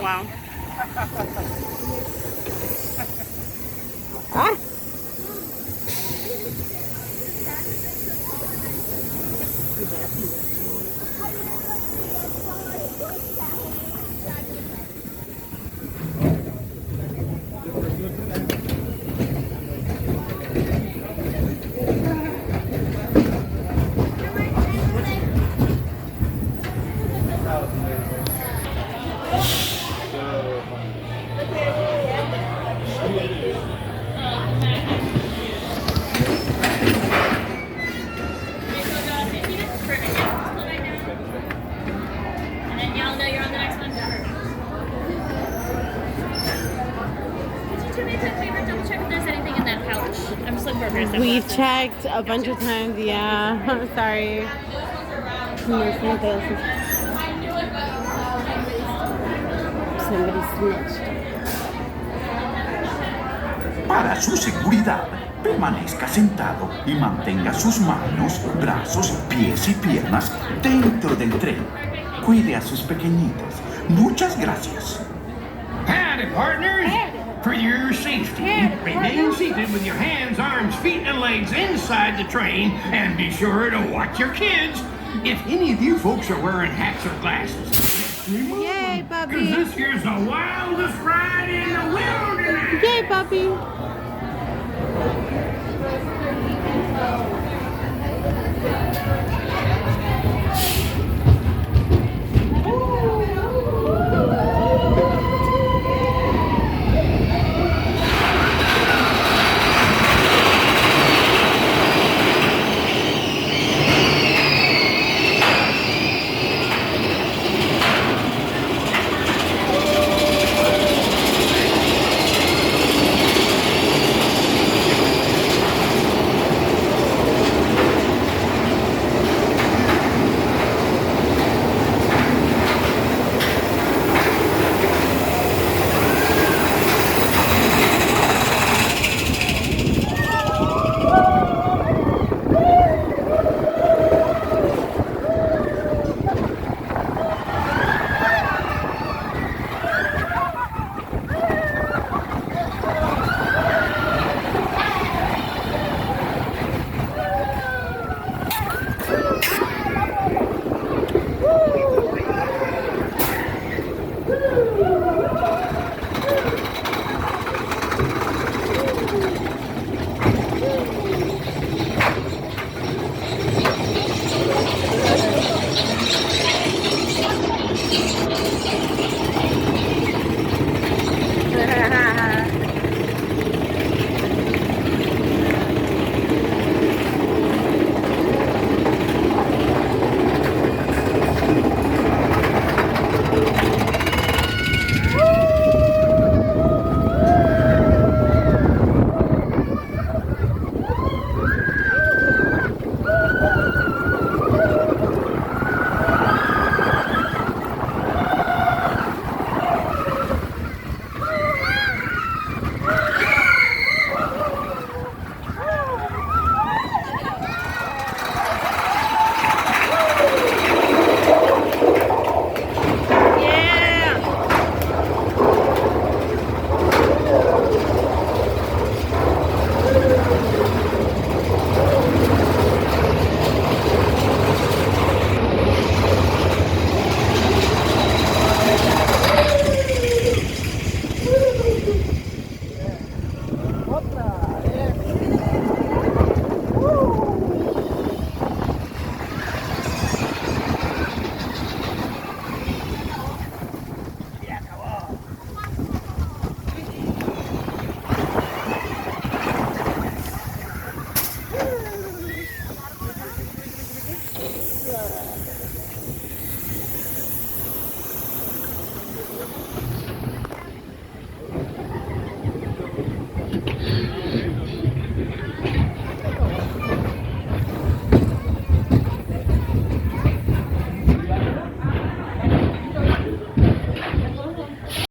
Wow. Ah. And then y'all know you're on the next one. Could you do me a quick favor? Double check if there's anything in that pouch. I'm just looking for a pair of We've sunglasses. checked a bunch of times. Yeah. Sorry. Somebody snitched. Para su seguridad, permanezca sentado y mantenga sus manos, brazos, pies y piernas dentro del tren. Cuide a sus pequeñitos. Muchas gracias. Howdy, partners. For your safety, remain seated with your hands, arms, feet, and legs inside the train, and be sure to watch your kids. If any of you folks are wearing hats or glasses, Yay, because puppy. this here's the wildest ride in the wilderness. Yay, puppy.